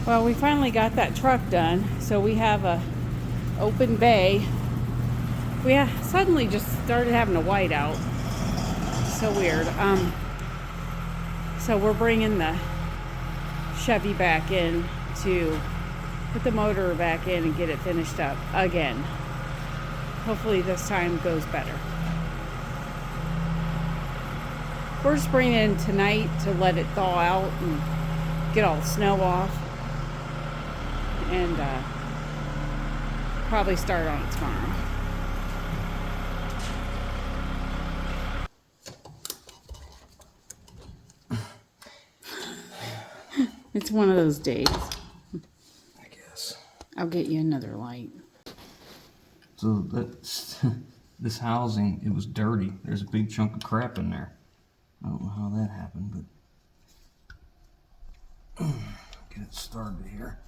Well, we finally got that truck done, so we have a open bay. We suddenly just started having a whiteout. So weird. So we're bringing the Chevy back in to put the motor back in and get it finished up again. Hopefully this time goes better. We're just bringing it in tonight to let it thaw out and get all the snow off. And probably start on it tomorrow. It's one of those days. I guess. I'll get you another light. So that's this housing, it was dirty. There's a big chunk of crap in there. I don't know how that happened, but get it started here.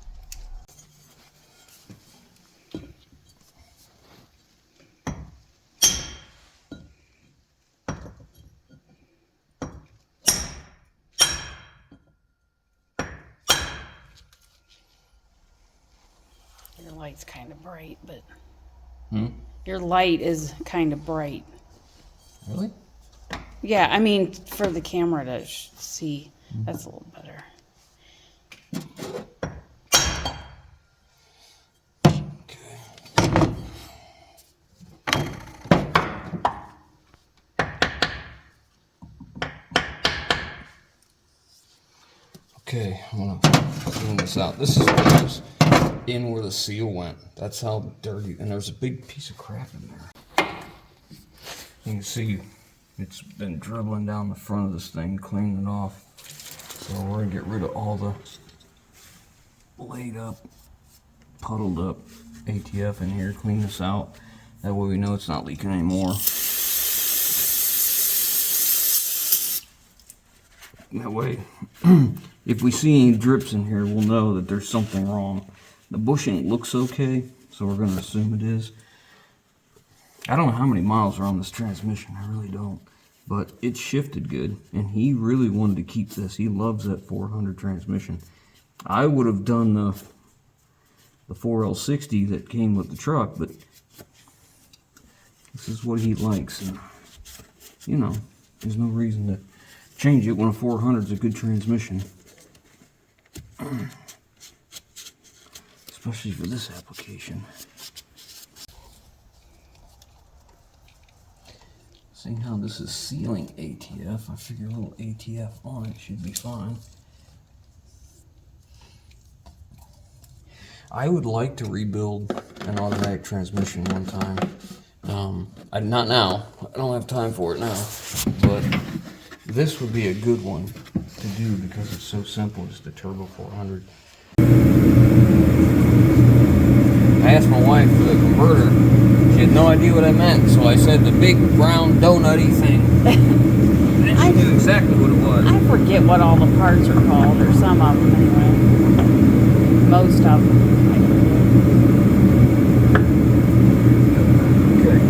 Your light's kind of bright, but Hmm? your light is kind of bright. Really? Yeah, I mean, for the camera to see, that's a little better. Okay. Okay, I'm gonna clean this out. This is what was in where the seal went. That's how dirty, and there's a big piece of crap in there. You can see it's been dribbling down the front of this thing, cleaning it off. So we're gonna get rid of all the laid up, puddled up ATF in here, clean this out. That way we know it's not leaking anymore. That way, if we see any drips in here, we'll know that there's something wrong. The bushing looks okay, so we're going to assume it is. I don't know how many miles are on this transmission, I really don't. But it shifted good, and he really wanted to keep this. He loves that 400 transmission. I would have done the 4L60 that came with the truck, but this is what he likes. And, you know, there's no reason to change it when a 400 is a good transmission. Especially for this application. Seeing how this is sealing ATF, I figure a little ATF on it should be fine. I would like to rebuild an automatic transmission one time. Not now. I don't have time for it now. But this would be a good one to do because it's so simple. It's the Turbo 400. I asked my wife for the converter. She had no idea what I meant, so I said the big brown donut-y thing. And she knew exactly what it was. I forget what all the parts are called, or some of them anyway. Most of them. Okay.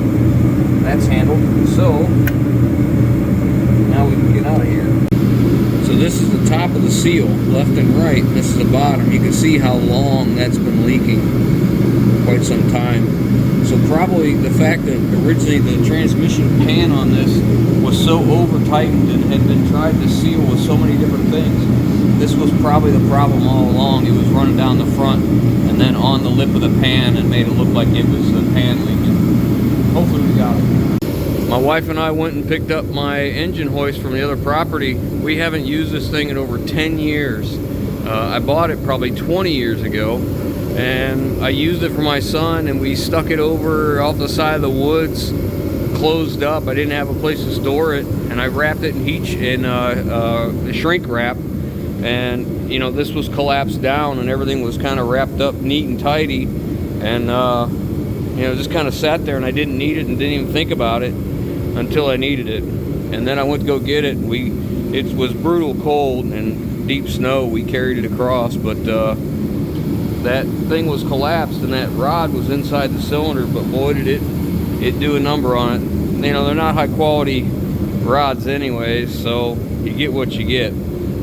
That's handled. So, now we can get out of here. So this is the top of the seal, left and right. This is the bottom. You can see how long that's been leaking. Quite some time. So probably the fact that originally the transmission pan on this was so over tightened and had been tried to seal with so many different things, this was probably the problem all along. It was running down the front and then on the lip of the pan and made it look like it was the pan leaking. Hopefully we got it. My wife and I went and picked up my engine hoist from the other property. We haven't used this thing in over 10 years. I bought it probably 20 years ago. And I used it for my son, and we stuck it over off the side of the woods, closed up. I didn't have a place to store it, and I wrapped it in shrink wrap. And you know, this was collapsed down, and everything was kind of wrapped up neat and tidy. And you know, just kind of sat there, and I didn't need it, and didn't even think about it until I needed it. And then I went to go get it. It was brutal cold and deep snow. We carried it across, but that thing was collapsed and that rod was inside the cylinder, but boy did it do a number on it. You know, they're not high quality rods anyways, so you get what you get.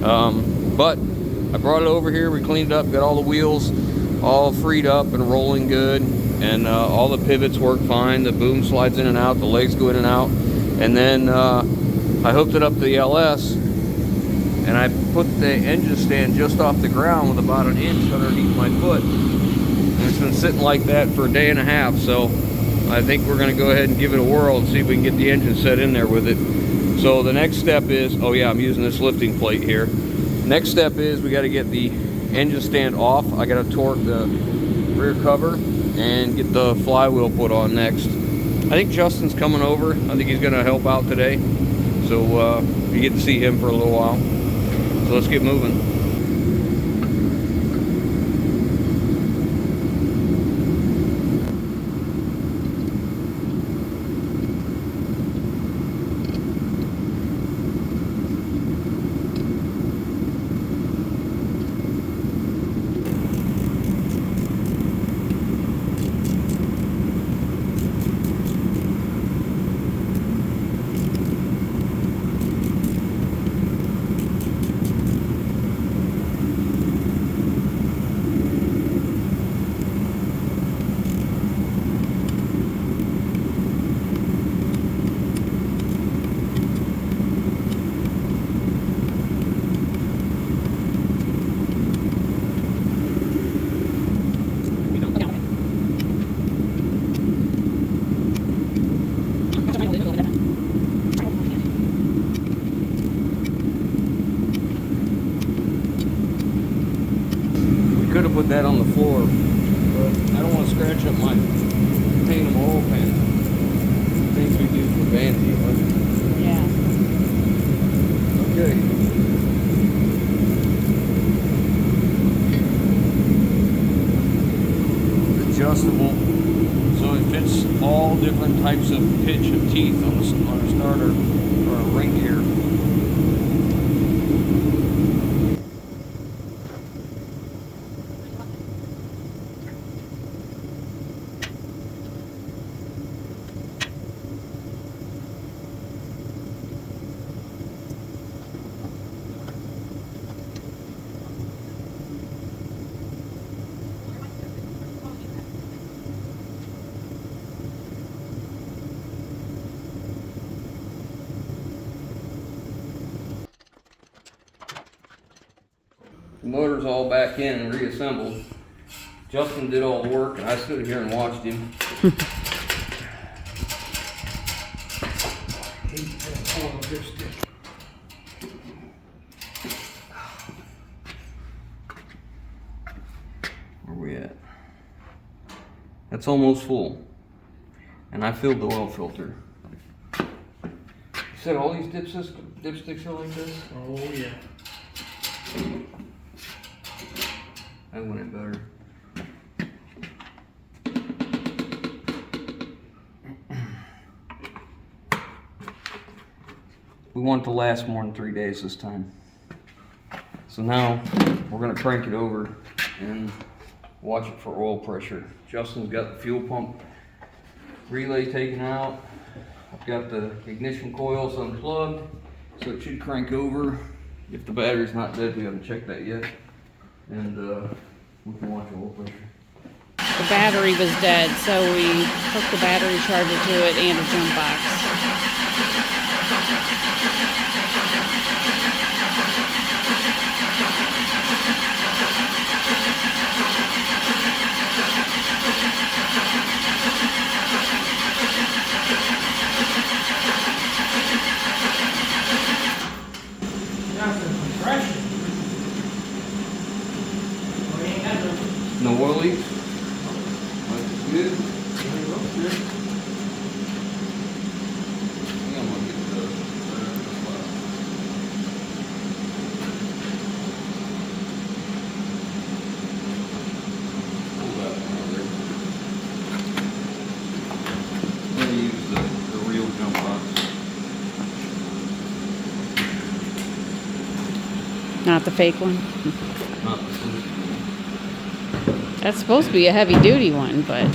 But I brought it over here, we cleaned it up, got all the wheels all freed up and rolling good, and all the pivots work fine. The boom slides in and out, the legs go in and out. And then I hooked it up to the LS, and I put the engine stand just off the ground with about an inch underneath my foot. And it's been sitting like that for a day and a half, so I think we're going to go ahead and give it a whirl and see if we can get the engine set in there with it. So the next step is, oh yeah, I'm using this lifting plate here. Next step is we got to get the engine stand off. I got to torque the rear cover and get the flywheel put on next. I think Justin's coming over. I think he's going to help out today. So you get to see him for a little while. So let's get moving. Could have put that on the floor, but I don't want to scratch up my paint oil pan. Things we do for vanity, huh? Yeah. Okay. Adjustable, so it fits all different types of pitch and teeth on a starter or a ring gear. The motor's all back in and reassembled. Justin did all the work and I stood here and watched him. Where we at? That's almost full. And I filled the oil filter. You said all these dipsticks are like this? Oh yeah. That went in better. We want it to last more than 3 days this time. So now we're gonna crank it over and watch it for oil pressure. Justin's got the fuel pump relay taken out. I've got the ignition coils unplugged, so it should crank over. If the battery's not dead, we haven't checked that yet. And we can watch oil pressure. The battery was dead, so we hooked the battery charger to it and a jump box. No oil leaks? That's good. I think I'm gonna get the pull that one over there. I'm gonna use the real jump box. Not the fake one. Not the sleek. That's supposed to be a heavy duty one, but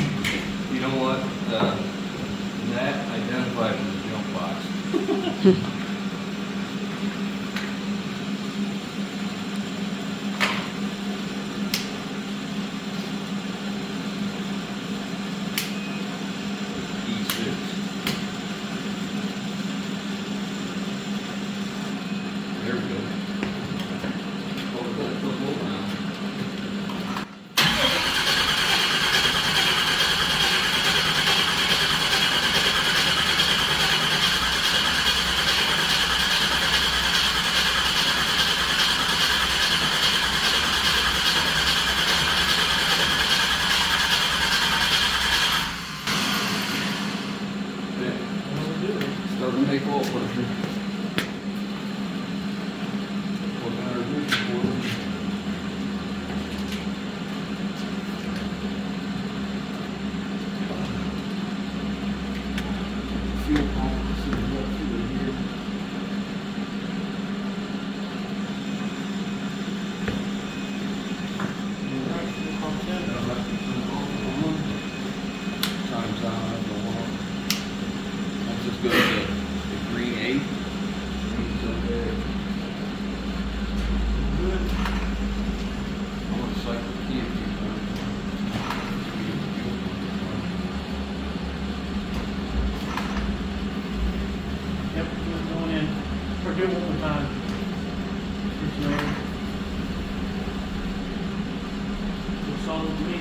You know what? That identified as a jump box. solid to me.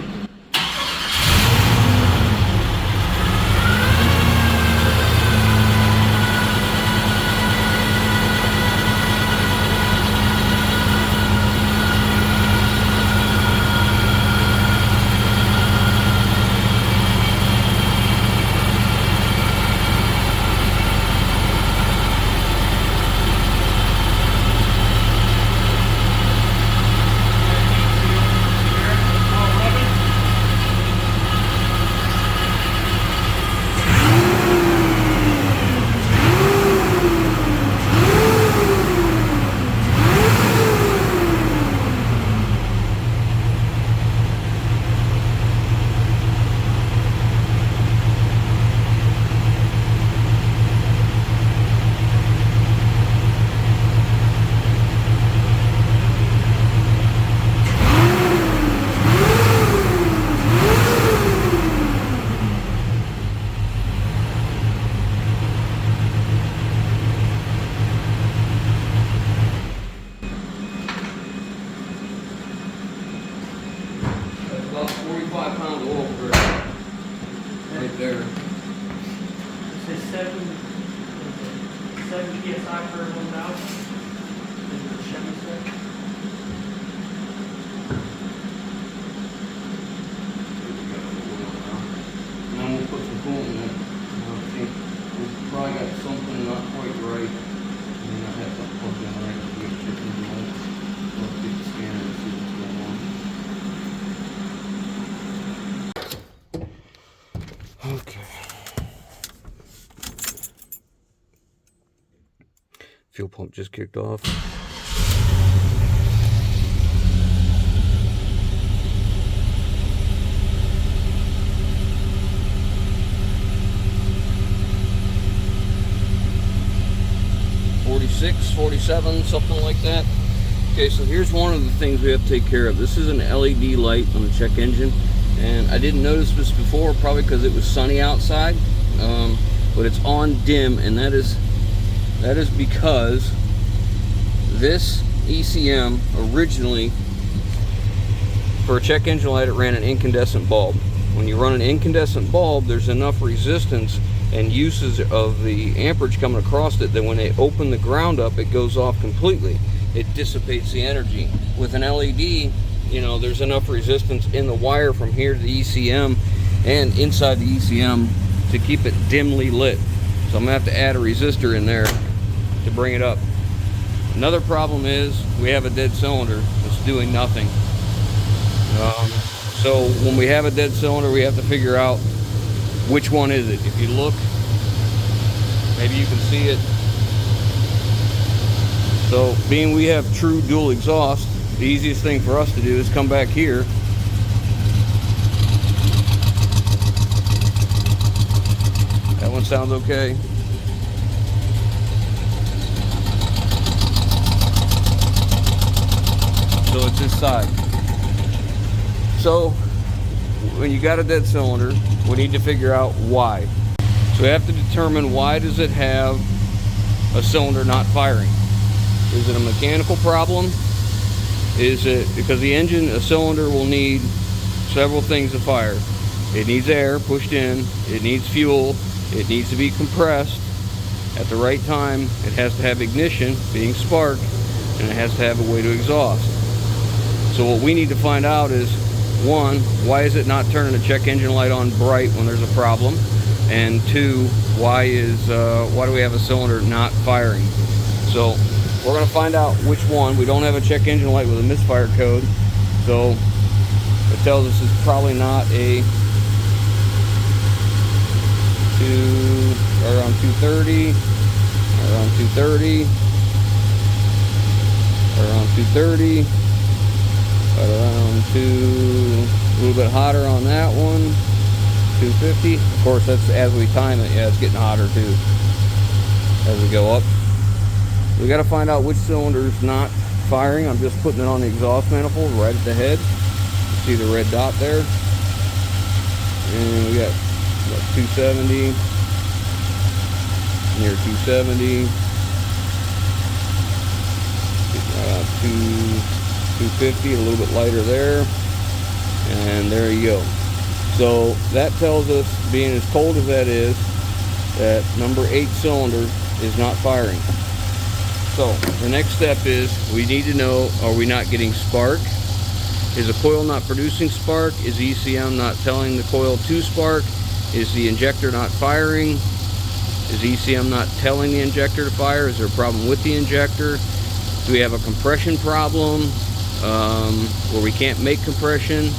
About 45 pounds of oil pressure right there. It says 7 psi per 1,000. Is it the Chevy spec? And then we'll put some coolant in it. See, we've probably got something not quite right. I mean, I have something plugged in right to get checked into that. Let's get the scanner and see what's going on. Okay. Fuel pump just kicked off. $46, $47, something like that. Okay, so here's one of the things we have to take care of. This is an LED light on the check engine. And I didn't notice this before, probably because it was sunny outside, but it's on dim, and that is because this ECM originally, for a check engine light, it ran an incandescent bulb. When you run an incandescent bulb, there's enough resistance and uses of the amperage coming across it that when they open the ground up, it goes off completely. It dissipates the energy. With an LED, you know, there's enough resistance in the wire from here to the ECM and inside the ECM to keep it dimly lit. So I'm gonna have to add a resistor in there to bring it up. Another problem is we have a dead cylinder that's doing nothing. So when we have a dead cylinder, we have to figure out which one is it. If you look, maybe you can see it. So being we have true dual exhaust, the easiest thing for us to do is come back here that one sounds okay. So it's this side. So when you got a dead cylinder, we need to figure out why. So we have to determine, why does it have a cylinder not firing? Is it a mechanical problem? Is it because the engine, a cylinder will need several things to fire? It needs air pushed in, it needs fuel, it needs to be compressed at the right time, it has to have ignition, being spark, and it has to have a way to exhaust. So what we need to find out is, one, why is it not turning the check engine light on bright when there's a problem? And two, why do we have a cylinder not firing? So we're going to find out which one. We don't have a check engine light with a misfire code, so it tells us it's probably not a around 230, around 230, around 230, around a little bit hotter on that one, 250. Of course, that's as we time it. Yeah, it's getting hotter too as we go up. We got to find out which cylinder's not firing. I'm just putting it on the exhaust manifold right at the head. See the red dot there? And we got 270, near 270, 250, a little bit lighter there, And there you go. So that tells us, being as cold as that is, that number 8 cylinder is not firing. So the next step is we need to know, are we not getting spark? Is the coil not producing spark? Is ECM not telling the coil to spark? Is the injector not firing? Is ECM not telling the injector to fire? Is there a problem with the injector? Do we have a compression problem where we can't make compression?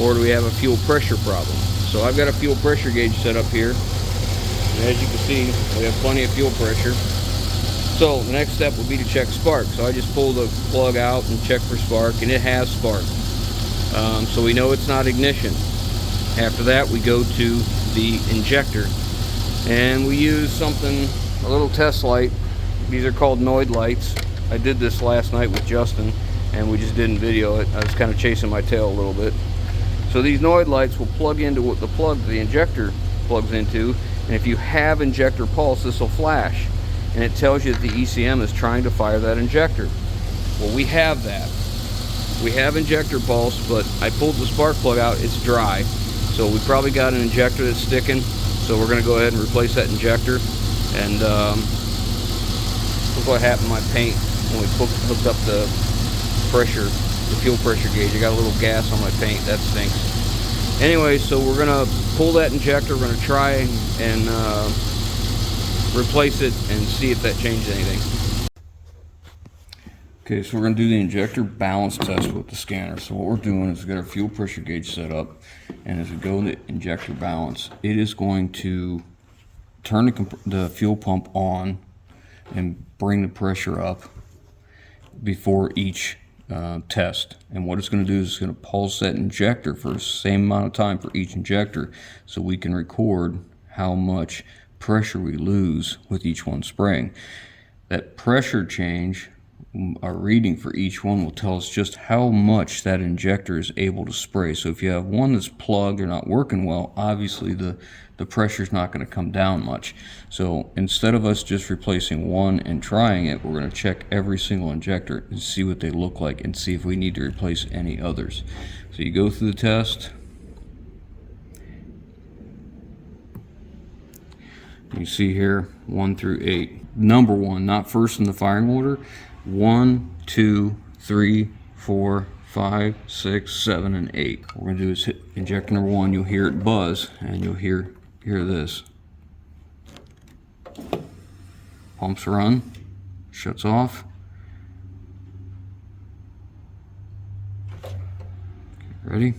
Or do we have a fuel pressure problem? So I've got a fuel pressure gauge set up here. And as you can see, we have plenty of fuel pressure. So the next step will be to check spark. So I just pull the plug out and check for spark, and it has spark. So we know it's not ignition. After that, we go to the injector, and we use something, a little test light. These are called Noid lights. I did this last night with Justin, and we just didn't video it. I was kind of chasing my tail a little bit. So these Noid lights will plug into what the plug the injector plugs into, and if you have injector pulse, this will flash, and it tells you that the ECM is trying to fire that injector. Well, we have that. We have injector pulse, but I pulled the spark plug out, it's dry. So we probably got an injector that's sticking, so we're going to go ahead and replace that injector. And look what happened to my paint when we hooked up the pressure, the fuel pressure gauge. I got a little gas on my paint, that stinks. Anyway, so we're going to pull that injector, we're going to try and replace it and see if that changed anything. Okay, so we're going to do the injector balance test with the scanner. So what we're doing is we've got our fuel pressure gauge set up, and as we go into injector balance, it is going to turn the fuel pump on and bring the pressure up before each test. And what it's going to do is it's going to pulse that injector for the same amount of time for each injector, so we can record how much pressure we lose with each one spraying. That pressure change, our reading for each one, will tell us just how much that injector is able to spray. So if you have one that's plugged or not working well, obviously the pressure is not going to come down much. So instead of us just replacing one and trying it, we're going to check every single injector and see what they look like and see if we need to replace any others. So you go through the test. You see here 1 through 8. Number 1, not first in the firing order. 1, 2, 3, 4, 5, 6, 7, and 8. What we're going to do is hit injector number 1. You'll hear it buzz, and you'll hear this. Pumps run, shuts off. Okay, ready?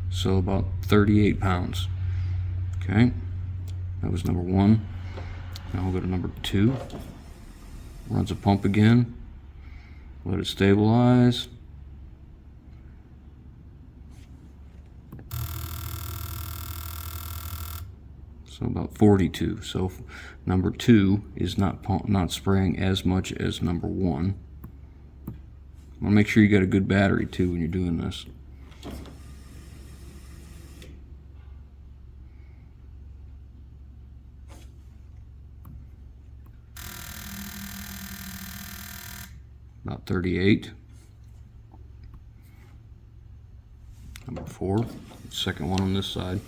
So about 38 pounds. Okay, that was number 1. Now we'll go to number 2. Runs a pump again. Let it stabilize. So about 42. So number 2 is not spraying as much as number 1. Want to make sure you got a good battery too when you're doing this. About 38. Number 4, second one on this side.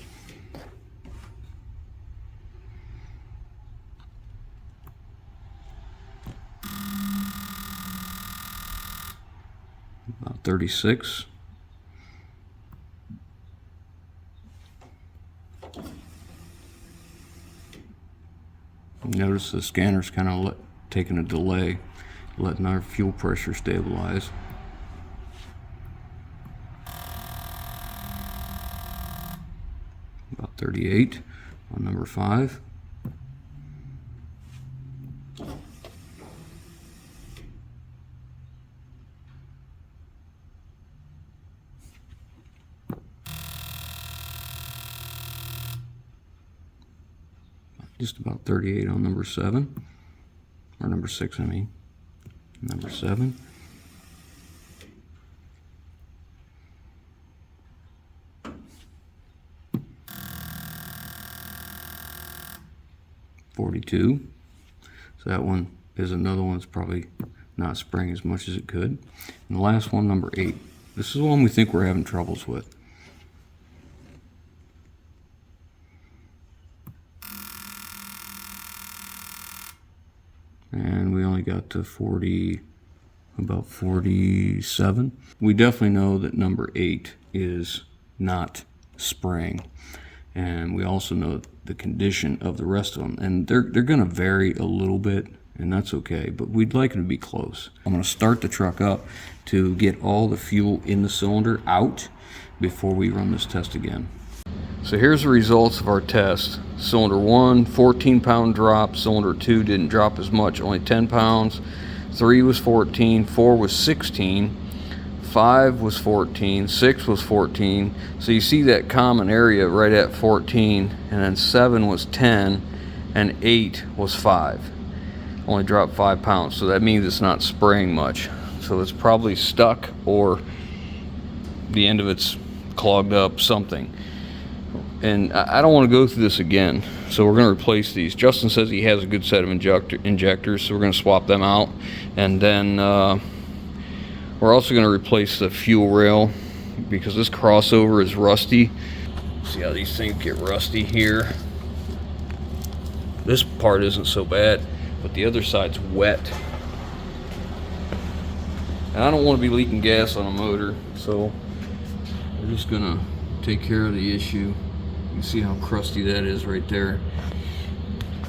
About 36. Notice the scanner's kind of taking a delay, letting our fuel pressure stabilize. About 38 on number 5. Just about 38 on number 7, or number 6, I mean. Number 7. $42. So that one is another one that's probably not spraying as much as it could. And the last one, number 8. This is one we think we're having troubles with. And we only got to 40, about 47. We definitely know that number 8 is not spraying. And we also know the condition of the rest of them. And they're going to vary a little bit, and that's okay, but we'd like them to be close. I'm going to start the truck up to get all the fuel in the cylinder out before we run this test again. So here's the results of our test. Cylinder 1, 14-pound drop. Cylinder 2 didn't drop as much, only 10 pounds. 3 was 14, 4 was 16, 5 was 14, 6 was 14. So you see that common area right at 14, and then 7 was 10, and 8 was 5. Only dropped 5 pounds, so that means it's not spraying much. So it's probably stuck, or the end of it's clogged up, something. And I don't want to go through this again, so we're going to replace these. Justin says he has a good set of injectors, so we're going to swap them out. And then we're also going to replace the fuel rail, because this crossover is rusty. See how these things get rusty here? This part isn't so bad, but the other side's wet. And I don't want to be leaking gas on a motor, so we're just going to take care of the issue. You can see how crusty that is right there.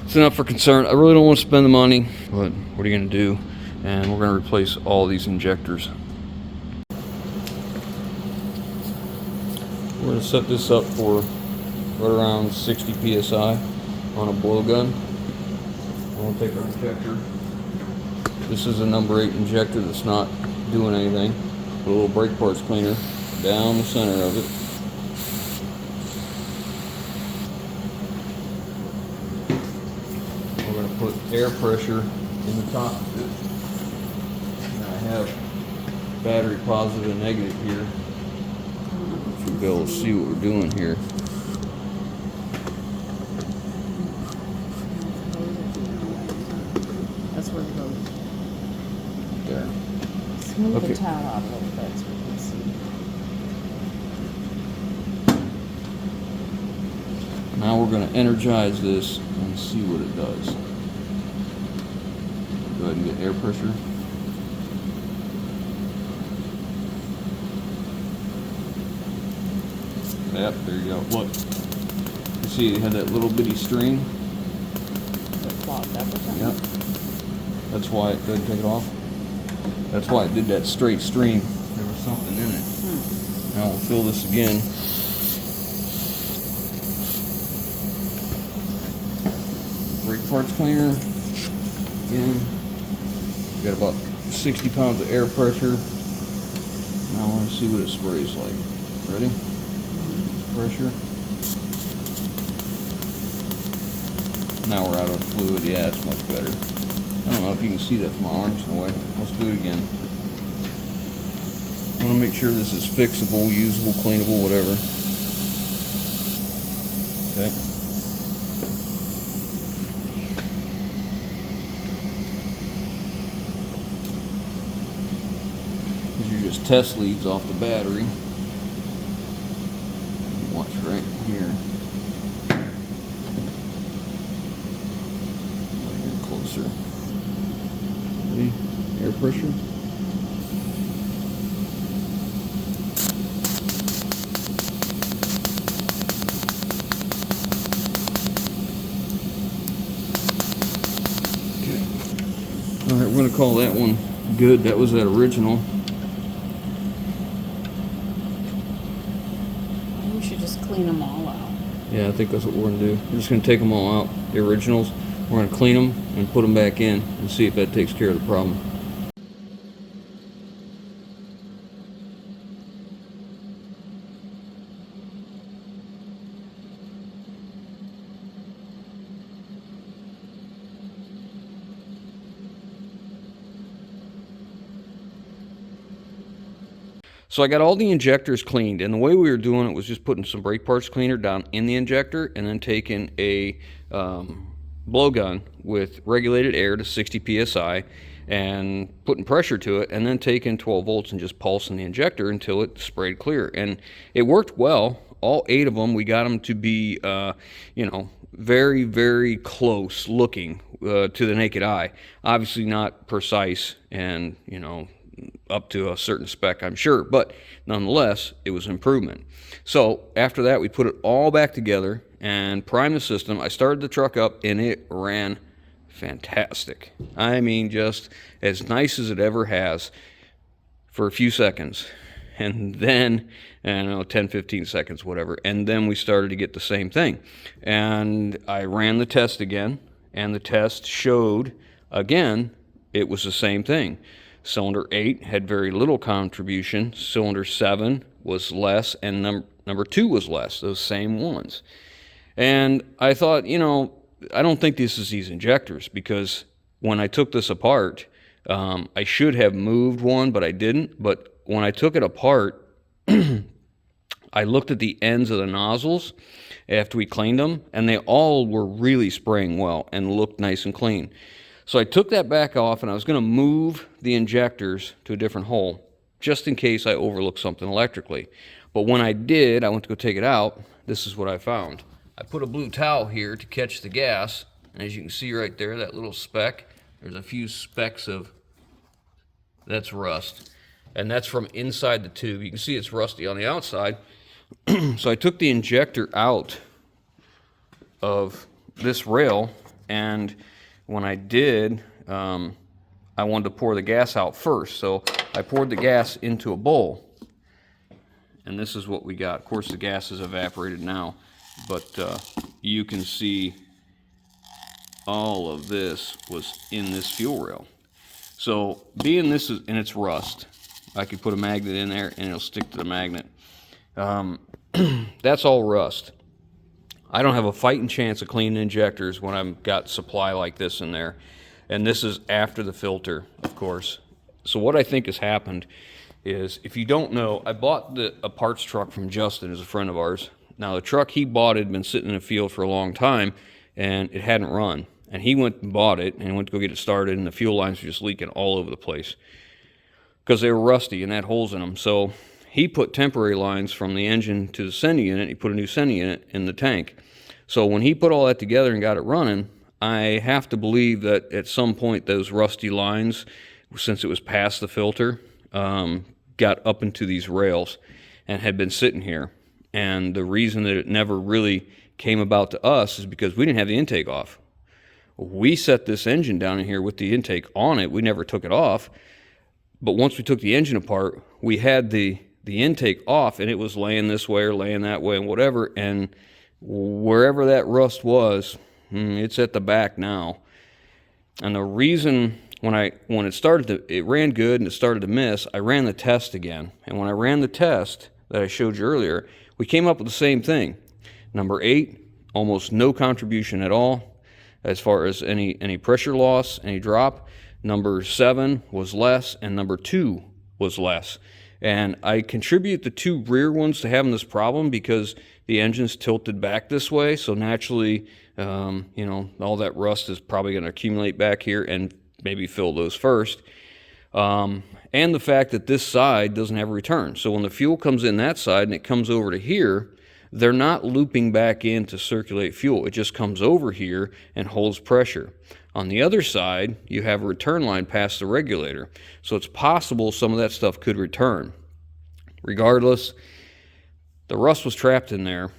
It's enough for concern. I really don't want to spend the money, but what are you going to do? And we're going to replace all these injectors. We're going to set this up for right around 60 psi on a blowgun. We'll take our injector. This is a number 8 injector that's not doing anything. Put a little brake parts cleaner down the center of it. We're going to put air pressure in the top of it. And I have battery positive and negative here. Should be able to see what we're doing here. That's where it goes. There. Smooth Okay. the towel out a little bit so we can see. Now we're going to energize this and see what it does. Go ahead and get air pressure. Yep, there you go. Look. You see it had that little bitty string? Is it clogged up or something? Yep. That's why it couldn't take it off. That's why it did that straight stream. There was something in it. Now we'll fill this again. Brake parts cleaner. Again. Got about 60 pounds of air pressure. Now I want to see what it sprays like. Ready? Pressure. Now we're out of fluid. Yeah, it's much better. I don't know if you can see that from my arms in a way. Let's do it again. I want to make sure this is fixable, usable, cleanable, whatever. Okay. These are just test leads off the battery. Watch right here. Get closer. Ready? Air pressure. Okay. All right, we're going to call that one good. That was that original. We should just clean them all out. Yeah, I think that's what we're going to do. We're just going to take them all out, the originals. We're going to clean them and put them back in and see if that takes care of the problem. So I got all the injectors cleaned, and the way we were doing it was just putting some brake parts cleaner down in the injector and then taking a blowgun with regulated air to 60 psi and putting pressure to it, and then taking 12 volts and just pulsing the injector until it sprayed clear. And it worked well. All 8 of them, we got them to be, you know, very, very close looking to the naked eye. Obviously not precise and, you know, up to a certain spec, I'm sure, but nonetheless, it was improvement. So after that, we put it all back together and primed the system. I started the truck up, and it ran fantastic. I mean, just as nice as it ever has for a few seconds. And then, I don't know, 10, 15 seconds, whatever. And then we started to get the same thing. And I ran the test again, and the test showed, again, it was the same thing. Cylinder 8 had very little contribution. Cylinder 7 was less, and number 2 was less, those same ones. And I thought, you know, I don't think this is these injectors, because when I took this apart, I should have moved one, but I didn't. But when I took it apart, I looked at the ends of the nozzles after we cleaned them, and they all were really spraying well and looked nice and clean. So I took that back off, and I was going to move the injectors to a different hole, just in case I overlooked something electrically. But when I did, I went to go take it out. This is what I found. I put a blue towel here to catch the gas, and as you can see right there, that little speck, there's a few specks of, that's rust. And that's from inside the tube. You can see it's rusty on the outside. So I took the injector out of this rail, and when I did, I wanted to pour the gas out first. So I poured the gas into a bowl, and this is what we got. Of course, the gas is evaporated now, but you can see all of this was in this fuel rail. So being this is, and it's rust, I could put a magnet in there and it'll stick to the magnet. That's all rust. I don't have a fighting chance of cleaning injectors when I've got supply like this in there. And this is after the filter, of course. So what I think has happened is, if you don't know, I bought a parts truck from Justin, who's a friend of ours. Now the truck he bought had been sitting in the field for a long time, and it hadn't run. And he went and bought it and went to go get it started, and the fuel lines were just leaking all over the place because they were rusty and had holes in them. So he put temporary lines from the engine to the sending unit. He put a new sending unit in the tank. So when he put all that together and got it running, I have to believe that at some point those rusty lines, since it was past the filter, got up into these rails and had been sitting here. And the reason that it never really came about to us is because we didn't have the intake off. We set this engine down in here with the intake on it. We never took it off. But once we took the engine apart, we had the intake off, and it was laying this way or laying that way and whatever. And wherever that rust was, it's at the back now. And the reason when it started to, it ran good and it started to miss, I ran the test again. And when I ran the test that I showed you earlier, we came up with the same thing. Number 8, almost no contribution at all as far as any pressure loss, any drop. Number 7 was less, and number 2 was less. And I contribute the 2 rear ones to having this problem because the engine's tilted back this way, so naturally, you know, all that rust is probably going to accumulate back here and maybe fill those first. And the fact that this side doesn't have a return. So when the fuel comes in that side and it comes over to here, they're not looping back in to circulate fuel. It just comes over here and holds pressure. On the other side, you have a return line past the regulator. So it's possible some of that stuff could return. Regardless, the rust was trapped in there,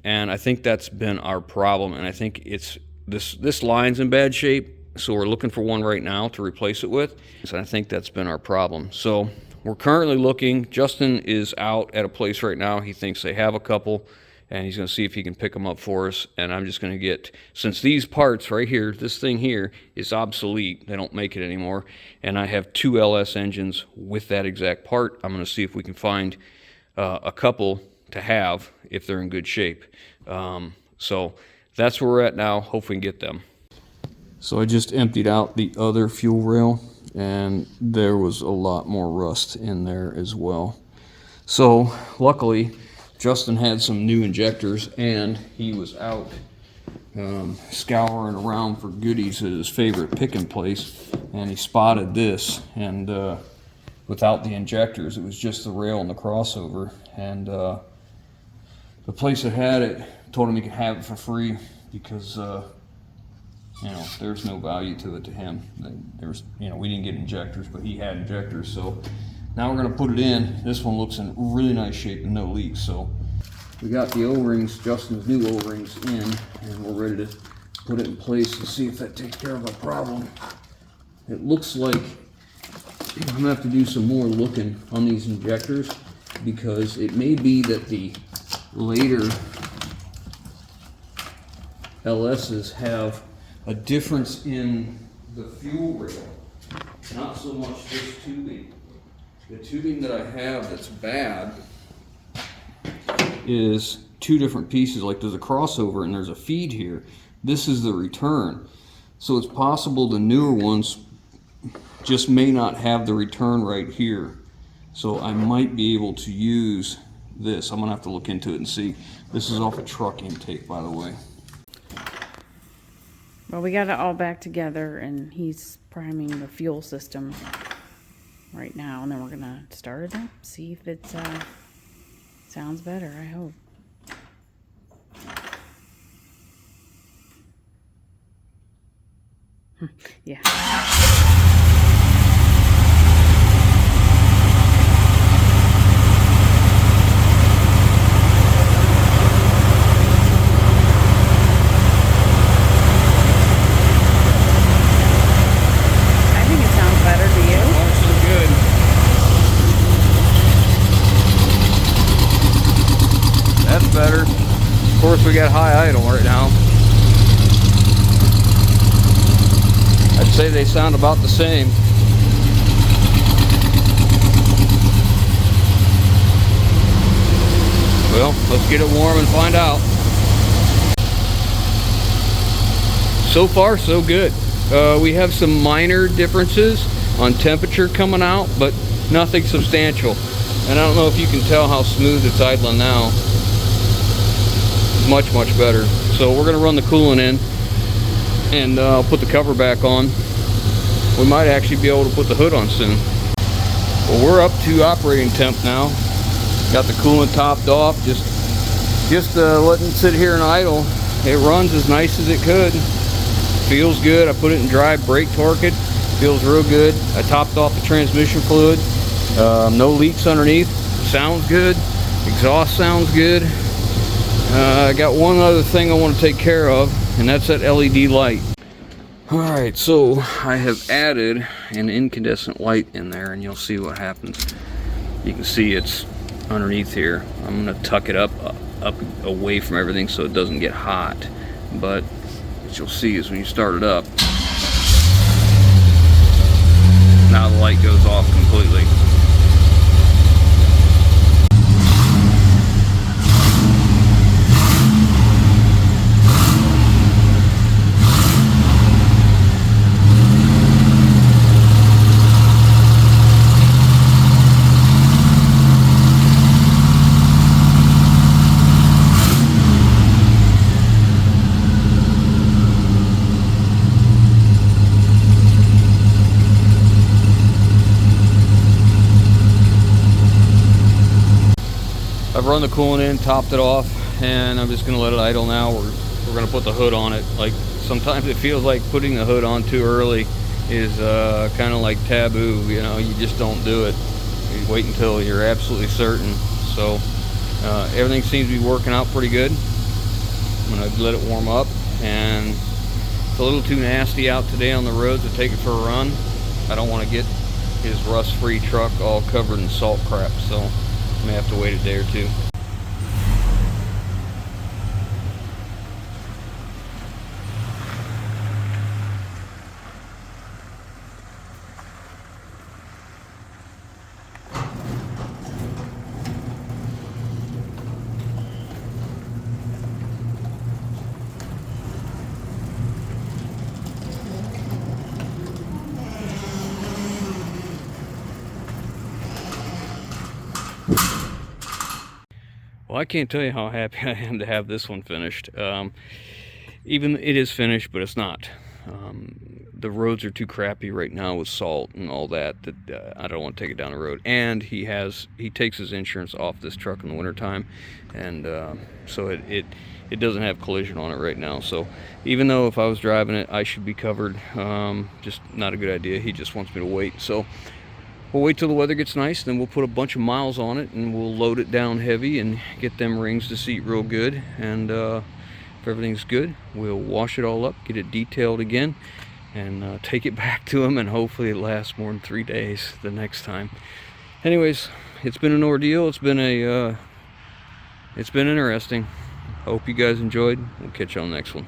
and I think that's been our problem. And I think it's this line's in bad shape, so we're looking for one right now to replace it with. So I think that's been our problem. So we're currently looking. Justin is out at a place right now. He thinks they have a couple, and he's going to see if he can pick them up for us. And I'm just going to get, since these parts right here, this thing here is obsolete, they don't make it anymore, and I have 2 LS engines with that exact part, I'm going to see if we can find a couple to have if they're in good shape. So that's where we're at now. Hope we can get them. So I just emptied out the other fuel rail, and there was a lot more rust in there as well. So luckily, Justin had some new injectors, and he was out scouring around for goodies at his favorite picking place, and he spotted this, and without the injectors, it was just the rail and the crossover, and the place that had it told him he could have it for free because you know, there's no value to it to him. There's, you know, we didn't get injectors, but he had injectors, so now we're going to put it in. This one looks in really nice shape and no leaks, so we got the O-rings, Justin's new O-rings in, and we're ready to put it in place to see if that takes care of our problem. It looks like I'm going to have to do some more looking on these injectors, because it may be that the later LSs have a difference in the fuel rail, not so much this tubing. The tubing that I have that's bad is two different pieces. Like there's a crossover and there's a feed here. This is the return. So it's possible the newer ones just may not have the return right here. So I might be able to use this. I'm gonna have to look into it and see. This is off a truck intake, by the way. Well, we got it all back together, and he's priming the fuel system right now, and then we're gonna start it up, see if it sounds better. I hope. Yeah. Better. Of course, we got high idle right now. I'd say they sound about the same. Well, let's get it warm and find out. So far, so good. We have some minor differences on temperature coming out, but nothing substantial. And I don't know if you can tell how smooth it's idling now. Much better. So we're going to run the coolant in, and I'll put the cover back on. We might actually be able to put the hood on soon. Well, we're up to operating temp now. Got the coolant topped off, just letting it sit here and idle. It runs as nice as it could. Feels good. I put it in dry, brake torque it. Feels real good. I topped off the transmission fluid. No leaks underneath. Sounds good. Exhaust sounds good. I got one other thing I want to take care of, and that's that LED light. Alright, so I have added an incandescent light in there, and you'll see what happens. You can see it's underneath here. I'm going to tuck it up away from everything so it doesn't get hot. But what you'll see is when you start it up, now the light goes off completely. I've run the coolant in, topped it off, and I'm just going to let it idle now. We're going to put the hood on it. Like, sometimes it feels like putting the hood on too early is kind of like taboo. You know, you just don't do it. You wait until you're absolutely certain. So everything seems to be working out pretty good. I'm going to let it warm up, and it's a little too nasty out today on the road to take it for a run. I don't want to get his rust-free truck all covered in salt crap, so may have to wait a day or two. Well, I can't tell you how happy I am to have this one finished. even it is finished, but it's not. The roads are too crappy right now with salt and all that I don't want to take it down the road. And he takes his insurance off this truck in the wintertime, and so it doesn't have collision on it right now. So even though if I was driving it, I should be covered, just not a good idea. He just wants me to wait. So we'll wait till the weather gets nice, then we'll put a bunch of miles on it, and we'll load it down heavy and get them rings to seat real good. And if everything's good, we'll wash it all up, get it detailed again, and take it back to him, and hopefully it lasts more than 3 days the next time. Anyways, it's been an ordeal. It's been interesting. Hope you guys enjoyed. We'll catch you on the next one.